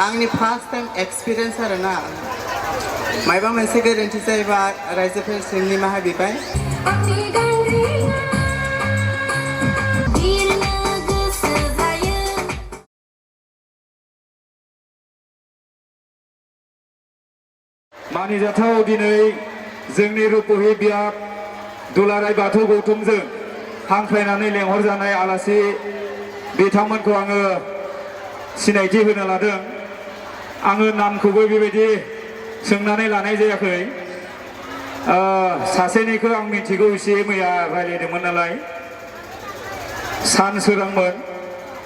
आंनि first time experience आरोना मायबा मोनसे गोरोन्थि जायोबा रायजोफोरनिसिम निमाहा बिबाय। मानिजाथाव दिनै जोंनि रुपहि बियाब दुलाराय बाथौ गौथुमजों हांख्रायनानै लेंहरजानाय आलासि बिथांमोनखौ आङो सिनायथि होनो लादों। आङो नामखौबो बेबायदि सोंनानै लानाय जायाखै। सासेनिखौ आं मिथिगौ, एसे मैया रायज्लायदोंमोन नालाय सान सोरांमोन।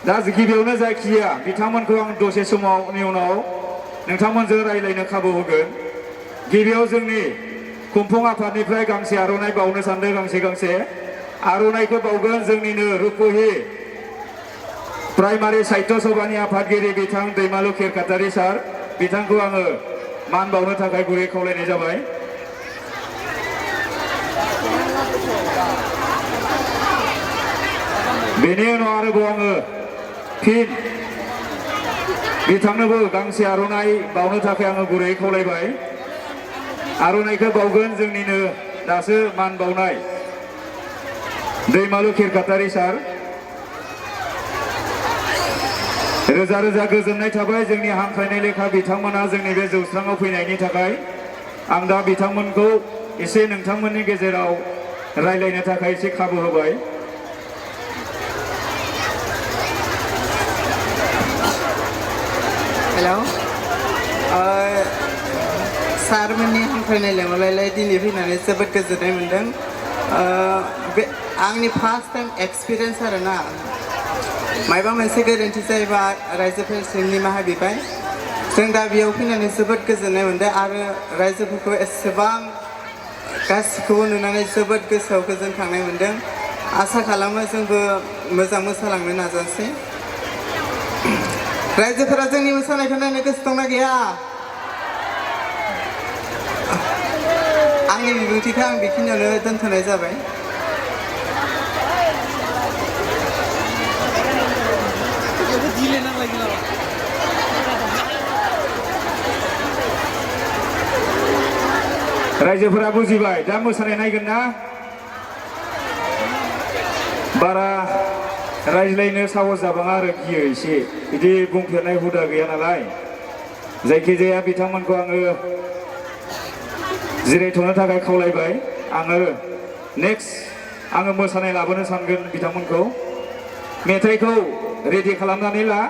दा गिबियावनो जायखिया बिथांमोनखौ आं दसे समावनि उनाव नोंथांमोनजों रायज्लायनो खाबु होगोन। गिबियाव जोंनि खुंफुं आफादनिफ्राय गांसे आर'नाइ बावनो सानदों। गांसे आर'नाइखौ बावगोन जोंनिनो रुपहि प्राइमारि साहित्य सभानि आफादगिरि बिथां दैमालु खेरखातारि सार, बिथांखौ आङो मान बावनो थाखाय गुरै खावलायनाय जाबाय। बेनि उनाव आरोबाव आङो फिन बिथांनोबो गांसे आर'नाइ बावनो थाखाय आङो गुरै खावलायबाय। आर'नाइखौ बावगोन जोंनिनो दासो मान बावनाय दैमालु खेरखातारि सार। रोजा रोजा गोजोननाय थाबाय जोंनि हांख्रायनाय लेखा बिथांमोना जोंनि बे जौस्राङाव फैनायनि थाखाय। आं दा बिथांमोनखौ एसे नोंथांमोननि गेजेराव रायज्लायनो थाखाय एसे खाबु होबाय। हेलौ, सारमोननि हांख्रायनाय लेंहरनायलाय दिनै फैनानै जोबोद गोजोननाय मोन्दों। बे आंनि फार्स्ट टाइम एक्सपिरियेन्स आरोना मायबा मोनसे गोरोन्थि जायोबा रायजोफोरनिसिम निमाहा बिबाय। जों दा बेयाव फैनानै जोबोद गोजोननाय मोन्दों आरो रायजोफोरखौ एसेबां गासिखौबो नुनानै जोबोद गोसोआव गोजोनखांनाय मोन्दों। आसा खालामो जोंबो मोजां मोसालांनो नाजानोसै। रायजोफोरा जोंनि मोसानायखौ नायनो गोसो दंना गैया? आंनि बिबुंथिखौ आं बेखिनियावनो दोनथ'नाय जाबाय। रायजोफोरा बुजिबाय, दा मोसानाय नायगोन ना? बारा रायज्लायनो साहस जाबाङा आरो गियो एसे, बिदि बुंफेरनाय हुदा गैया नालाय। जायखिजाया बिथांमोनखौ आङो जिरायथ'नो थाखाय खावलायबाय। आङो नेक्स्ट आङो मोसानाय लाबोनो सानगोन बिथांमोनखौ। मेथाइखौ रेडि खालामनानै ला।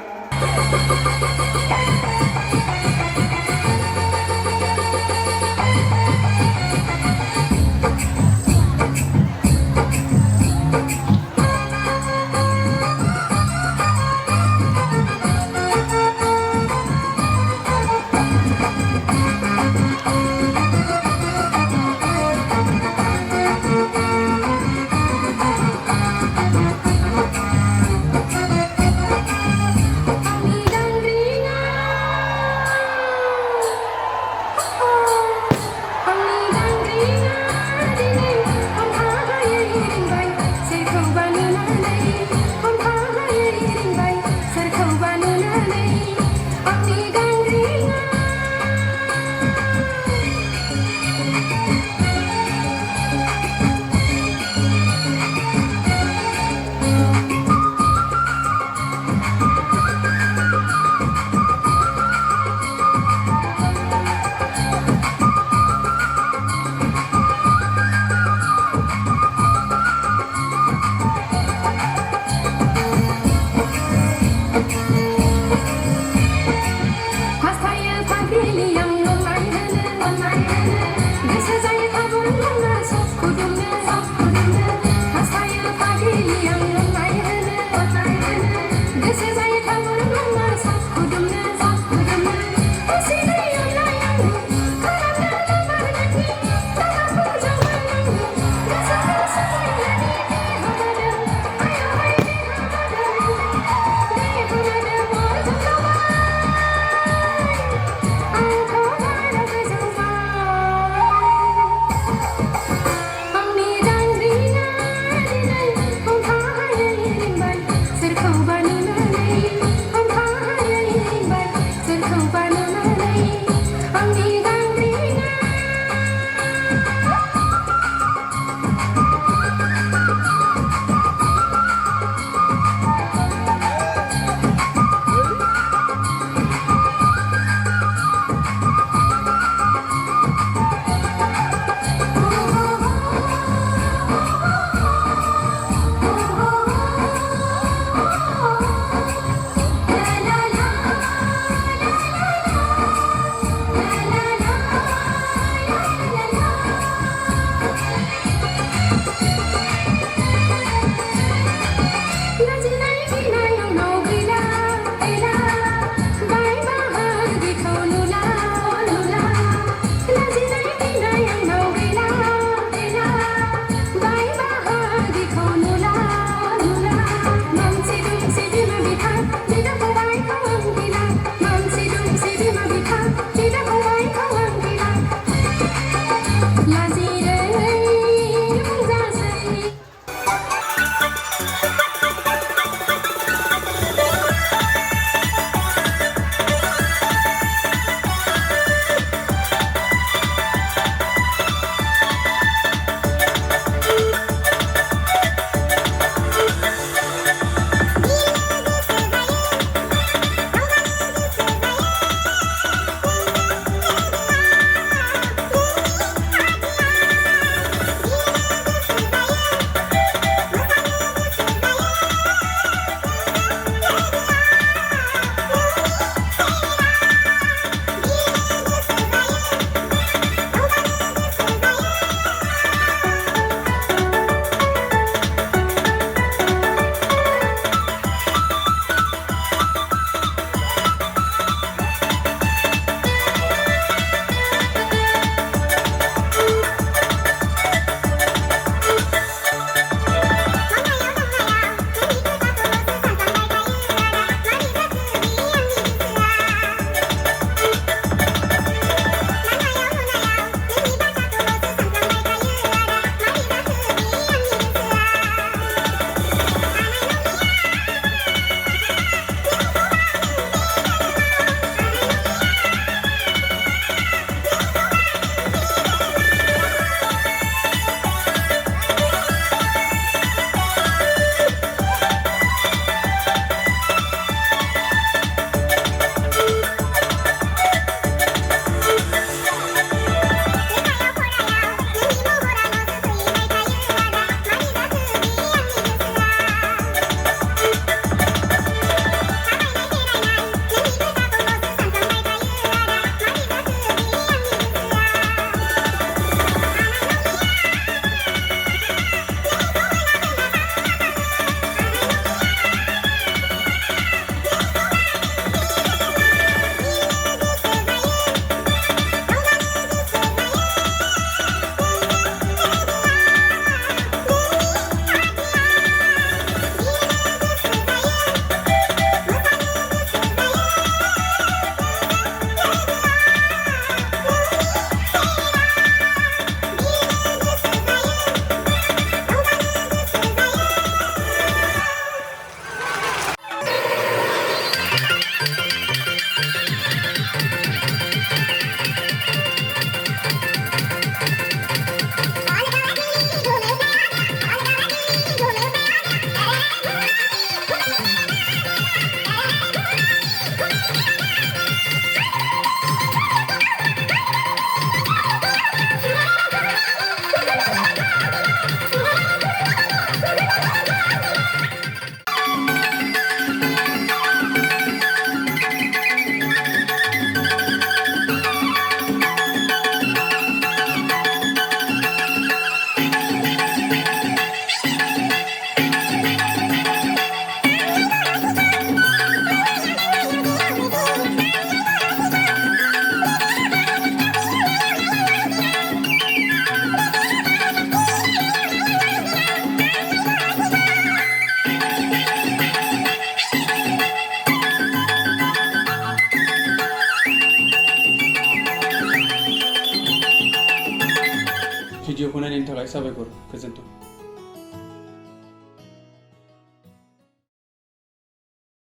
भिडिअखौ नायनायनि थाखाय साबायखर गोजोन्थों।